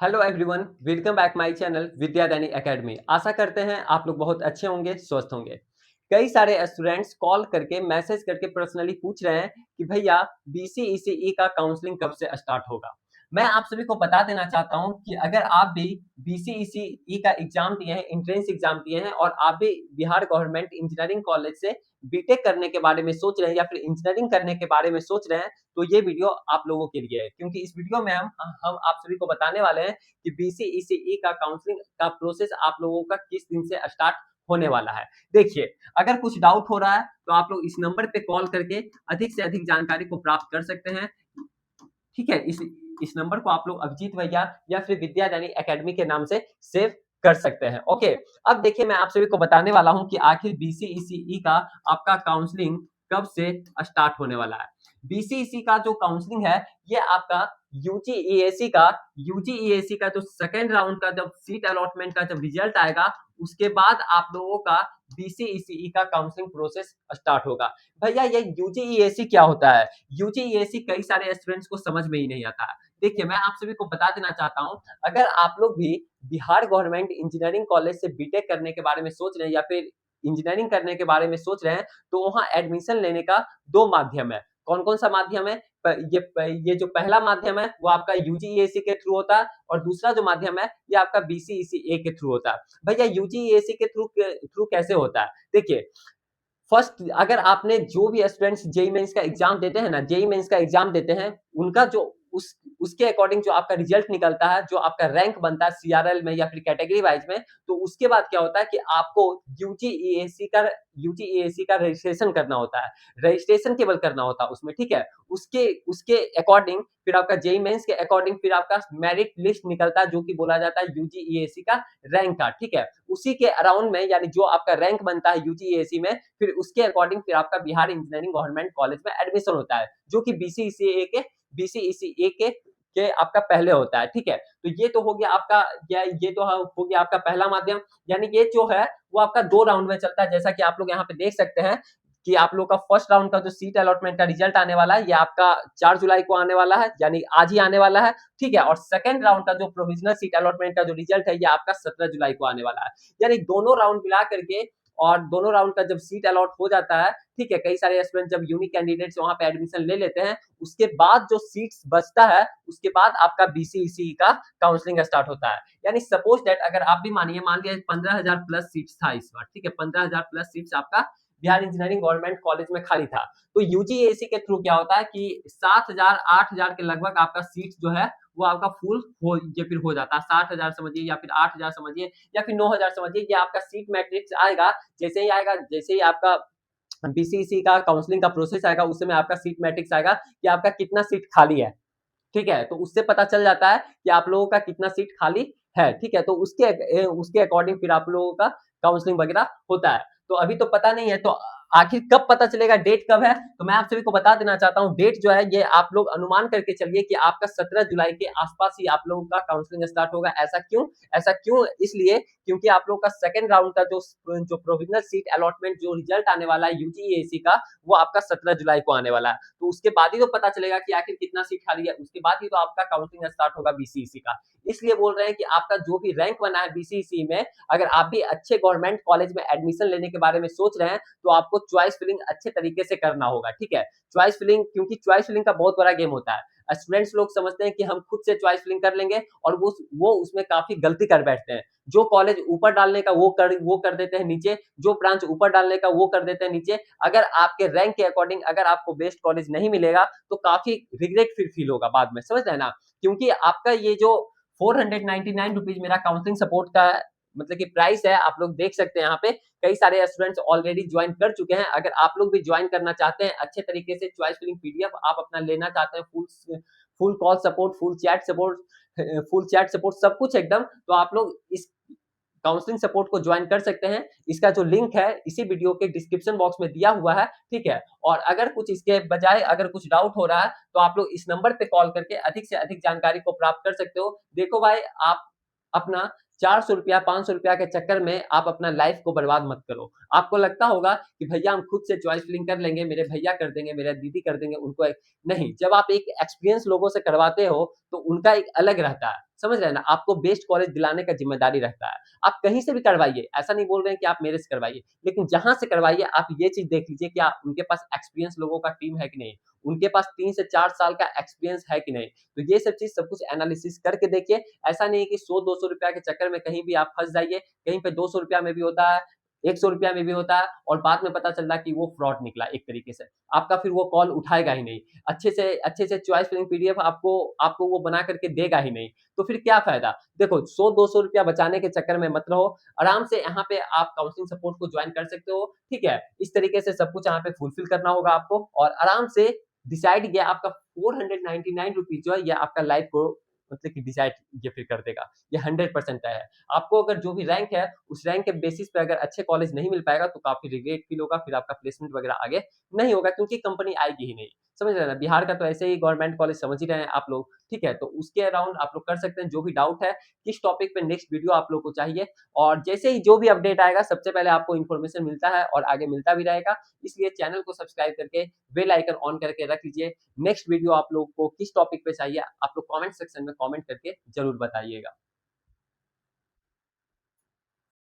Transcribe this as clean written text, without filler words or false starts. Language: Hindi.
Hello everyone, welcome back my channel Vidyadani Academy. आशा करते हैं आप लोग बहुत अच्छे होंगे, स्वस्थ होंगे। कई सारे स्टूडेंट्स कॉल करके, मैसेज करके पर्सनली पूछ रहे हैं कि भैया बीसीईसीई का काउंसलिंग कब से स्टार्ट होगा। मैं आप सभी को बता देना चाहता हूं कि अगर आप भी बीसीईसीई का एग्जाम दिए हैं, एंट्रेंस एग्जाम दिए हैं और आप भी बिहार गवर्नमेंट इंजीनियरिंग कॉलेज से बीटेक करने के बारे में सोच रहे हैं या फिर इंजीनियरिंग करने के बारे में सोच रहे हैं, तो ये वीडियो आप लोगों के लिए है। क्योंकि इस वीडियो में हम आप सभी को बताने वाले हैं कि बीसीईसीई का काउंसलिंग का प्रोसेस आप लोगों का किस दिन से स्टार्ट होने वाला है। देखिए, अगर कुछ डाउट हो रहा है तो आप लोग इस नंबर पे कॉल करके अधिक से अधिक जानकारी को प्राप्त कर सकते हैं। ठीक है, इस नंबर को आप लोग अभिजीत भैया या फिर विद्यादानी एकेडमी के नाम से सेव कर सकते हैं। ओके, अब देखिए, मैं आप सभी को बताने वाला हूं कि आखिर बीसीईसीई का आपका काउंसलिंग कब से स्टार्ट होने वाला है। बीसीईसी का जो काउंसलिंग है, ये आपका यूजीईएसी का जो सेकेंड राउंड का जब सीट अलॉटमेंट का जब रिजल्ट आएगा, उसके बाद आप लोगों का बीसीईसीई का काउंसलिंग प्रोसेस स्टार्ट होगा। भैया, ये यूजीईएसी क्या होता है? यूजीईएसी कई सारे स्टूडेंट्स को समझ में ही नहीं आता है। देखिए, मैं आप सभी को बता देना चाहता हूँ, अगर आप लोग भी बिहार गवर्नमेंट इंजीनियरिंग कॉलेज से बीटेक करने के बारे में सोच रहे हैं या फिर इंजीनियरिंग करने के बारे में सोच रहे हैं, तो वहाँ एडमिशन लेने का 2 माध्यम है। कौन-कौन सा माध्यम है? ये जो पहला माध्यम है, वो आपका यूजीईएसी के थ्रू होता है और दूसरा जो माध्यम है, ये आपका बीसीईसीए के थ्रू होता है। भैया, यूजीईएसी के थ्रू कैसे होता है? देखिए, फर्स्ट, अगर आपने जो भी स्टूडेंट्स जेईई मेंस का एग्जाम देते हैं ना, जेईई मेंस का एग्जाम देते हैं, उनका जो उसके अकॉर्डिंग जो आपका रिजल्ट निकलता है, जो आपका रैंक बनता है सीआरएल में या फिर कैटेगरी वाइज में, तो उसके बाद क्या होता है कि आपको यूजीईएसी का रजिस्ट्रेशन करना होता है। रजिस्ट्रेशन केवल करना होता है उसमें, ठीक है? उसके उसके अकॉर्डिंग फिर आपका जेईई मेंस के अकॉर्डिंग फिर आपका मेरिट लिस्ट निकलता है, जो कि बोला जाता है यूजीईएसी का रैंक कार्ड, ठीक है? उसी के अराउंड में, यानी जो आपका रैंक बनता है यूजीईएसी में, फिर उसके अकॉर्डिंग फिर आपका बिहार इंजीनियरिंग गवर्नमेंट कॉलेज में एडमिशन होता है, जो कि बीसीईसीए के आपका पहले होता है, ठीक है? तो ये तो हो गया आपका, ये तो हो गया आपका पहला माध्यम। यानी ये जो है वो आपका 2 राउंड में चलता है, जैसा कि आप लोग यहाँ पे देख सकते हैं कि आप लोग का फर्स्ट राउंड का जो सीट अलॉटमेंट का रिजल्ट आने वाला है, ये आपका 4 जुलाई को आने वाला है, यानी आज ही आने वाला है, ठीक है? और सेकंड राउंड का जो प्रोविजनल सीट अलॉटमेंट का जो रिजल्ट है, ये आपका 17 जुलाई को आने वाला है। यानी दोनों राउंड मिला करके, और दोनों राउंड का जब सीट अलॉट हो जाता है, ठीक है, कई सारे स्टूडेंट जब यूनिक कैंडिडेट्स वहां पे एडमिशन ले लेते हैं, उसके बाद जो सीट्स बचता है, उसके बाद आपका बीसीईसी का काउंसलिंग स्टार्ट होता है। यानी सपोज दैट, अगर आप भी मानिए, मान लिया 15,000 प्लस सीट्स था इस बार, ठीक है? 15,000 प्लस सीट्स आपका बिहार इंजीनियरिंग गवर्नमेंट कॉलेज में खाली था। तो यूजीएसी के थ्रू क्या होता है कि 7,000 8,000 के लगभग आपका सीट जो है वो आपका फुल हो, ये फिर हो जाता है। 60,000 समझिए या फिर 8,000 समझिए या फिर 9,000 समझिए, ये आपका सीट मैट्रिक्स आएगा। जैसे ही आएगा, जैसे ही आपका बीसीईसी का काउंसलिंग का प्रोसेस आएगा, उस समय आपका सीट मैट्रिक्स आएगा कि आपका कितना सीट खाली है, ठीक है? तो उससे पता चल जाता है कि आप लोगों का कितना सीट खाली है, ठीक है? तो उसके अकॉर्डिंग फिर आप लोगों का काउंसलिंग वगैरह होता है। तो अभी तो पता नहीं है, तो आखिर कब पता चलेगा, डेट कब है? तो मैं आप सभी को बता देना चाहता हूँ, डेट जो है ये आप लोग अनुमान करके चलिए कि आपका 17 जुलाई के आसपास ही आप लोगों का काउंसलिंग स्टार्ट होगा। ऐसा क्यों? ऐसा क्यों? इसलिए क्योंकि आप लोग का सेकंड राउंड का जो प्रोविजनल सीट अलॉटमेंट जो रिजल्ट आने वाला है यूजीएसी का, वो आपका 17 जुलाई को आने वाला है। तो उसके बाद ही तो पता चलेगा कि आखिर कितना सीट खाली है, उसके बाद ही तो आपका काउंसलिंग स्टार्ट होगा बीसीईसी का। इसलिए बोल रहे हैं कि आपका जो भी रैंक बना है बीसीईसी में, अगर आप भी अच्छे गवर्नमेंट कॉलेज में एडमिशन लेने के बारे में सोच रहे हैं, तो आपको चॉइस फिलिंग अच्छे तरीके से करना होगा, ठीक है? चॉइस फिलिंग, क्योंकि चॉइस फिलिंग का बहुत बड़ा गेम होता है। स्टूडेंट्स लोग समझते हैं कि हम खुद से चॉइस फिलिंग कर लेंगे, और वो उसमें काफी गलती कर बैठते हैं। जो कॉलेज ऊपर डालने का वो कर देते हैं नीचे, जो ब्रांच ऊपर डालने का वो कर देते हैं नीचे। अगर आपके रैंक के अकॉर्डिंग अगर आपको बेस्ट कॉलेज नहीं मिलेगा, तो काफी रिग्रेट फिर फील होगा बाद में, समझ रहे हैं ना? क्योंकि आपका ये जो 499 रुपीज मेरा काउंसलिंग सपोर्ट का मतलब कि प्राइस है, आप लोग देख सकते हैं यहाँ पे कई सारे स्टूडेंट्स ऑलरेडी ज्वाइन कर चुके हैं। अगर आप लोग भी ज्वाइन करना चाहते हैं, अच्छे तरीके से चॉइस फिलिंग पीडीएफ आप अपना लेना चाहते हैं, full call support, full chat support, सब कुछ एकदम, तो आप लोग इस काउंसलिंग सपोर्ट को ज्वाइन कर सकते हैं। इसका जो लिंक है इसी वीडियो के डिस्क्रिप्शन बॉक्स में दिया हुआ है, ठीक है? और अगर कुछ इसके बजाय अगर कुछ डाउट हो रहा है, तो आप लोग इस नंबर पे कॉल करके अधिक से अधिक जानकारी को प्राप्त कर सकते हो। देखो भाई, आप अपना 400 रुपया 500 रुपया के चक्कर में आप अपना लाइफ को बर्बाद मत करो। आपको लगता होगा कि भैया हम खुद से चॉइस फिलिंग कर लेंगे, मेरे भैया कर देंगे, मेरा दीदी कर देंगे, उनको नहीं, जब आप एक एक्सपीरियंस लोगों से करवाते हो तो उनका एक अलग रहता है। समझ रहे हैं ना? आपको बेस्ट कॉलेज दिलाने का ज़िम्मेदारी रहता है। आप कहीं से भी करवाइए, ऐसा नहीं बोल रहे हैं कि आप मेरे से करवाइए, लेकिन जहाँ से करवाइए आप ये चीज़ देख लीजिए कि उनके पास एक्सपीरियंस लोगों का टीम है कि नहीं? उनके पास 3 से 4 साल का एक्सपीरियंस है कि नहीं? तो ये सब चीज़ सब कुछ एनालिसिस करके देखिए। ऐसा नहीं है कि 100-200 रुपया के चक्कर में कहीं भी आप फँस जाइए, कहीं पे 200 रुपया में भी होता है, 100 रुपया में भी होता है और बाद में पता चल रहा है कि वो फ्रॉड निकला एक तरीके से। आपका फिर वो कॉल उठाएगा ही नहीं। अच्छे से चॉइस फिलिंग पीडीएफ आपको आपको वो बना करके देगा ही नहीं। तो फिर क्या फ़ायदा? देखो 100-200 रुपया बचाने के चक्कर में मत रहो। आराम से यहाँ पे आप काउंसलिंग सपोर्ट को जॉइन कर सकते हो, ठीक है? इस तरीके से सब कुछ यहाँ पे फुलफिल करना होगा आपको और आराम से डिसाइड ये आपका 499 रुपीज़ जो है ये आपका लाइफ़ को मतलब कि डिसाइड ये फिर कर देगा। ये 100% तय है। आपको अगर जो भी रैंक है, उस रैंक के बेसिस पे अगर अच्छे कॉलेज नहीं मिल पाएगा तो काफ़ी रिग्रेट फ़ील होगा, फिर आपका प्लेसमेंट वगैरह आगे नहीं होगा क्योंकि कंपनी आएगी ही नहीं। समझ रहे हैं ना? बिहार का तो ऐसे ही गवर्नमेंट कॉलेज समझ ही रहे हैं आप लोग, ठीक है? तो उसके अराउंड आप लोग कर सकते हैं, जो भी डाउट है, किस टॉपिक पे नेक्स्ट वीडियो आप लोग को चाहिए और जैसे ही जो भी अपडेट आएगा सबसे पहले आपको इन्फॉर्मेशन मिलता है और आगे मिलता भी रहेगा। इसलिए चैनल को सब्सक्राइब करके बेल आइकन ऑन करके रख लीजिए। नेक्स्ट वीडियो आप लोग को किस टॉपिक पे चाहिए, आप लोग कमेंट सेक्शन में कमेंट करके ज़रूर बताइएगा।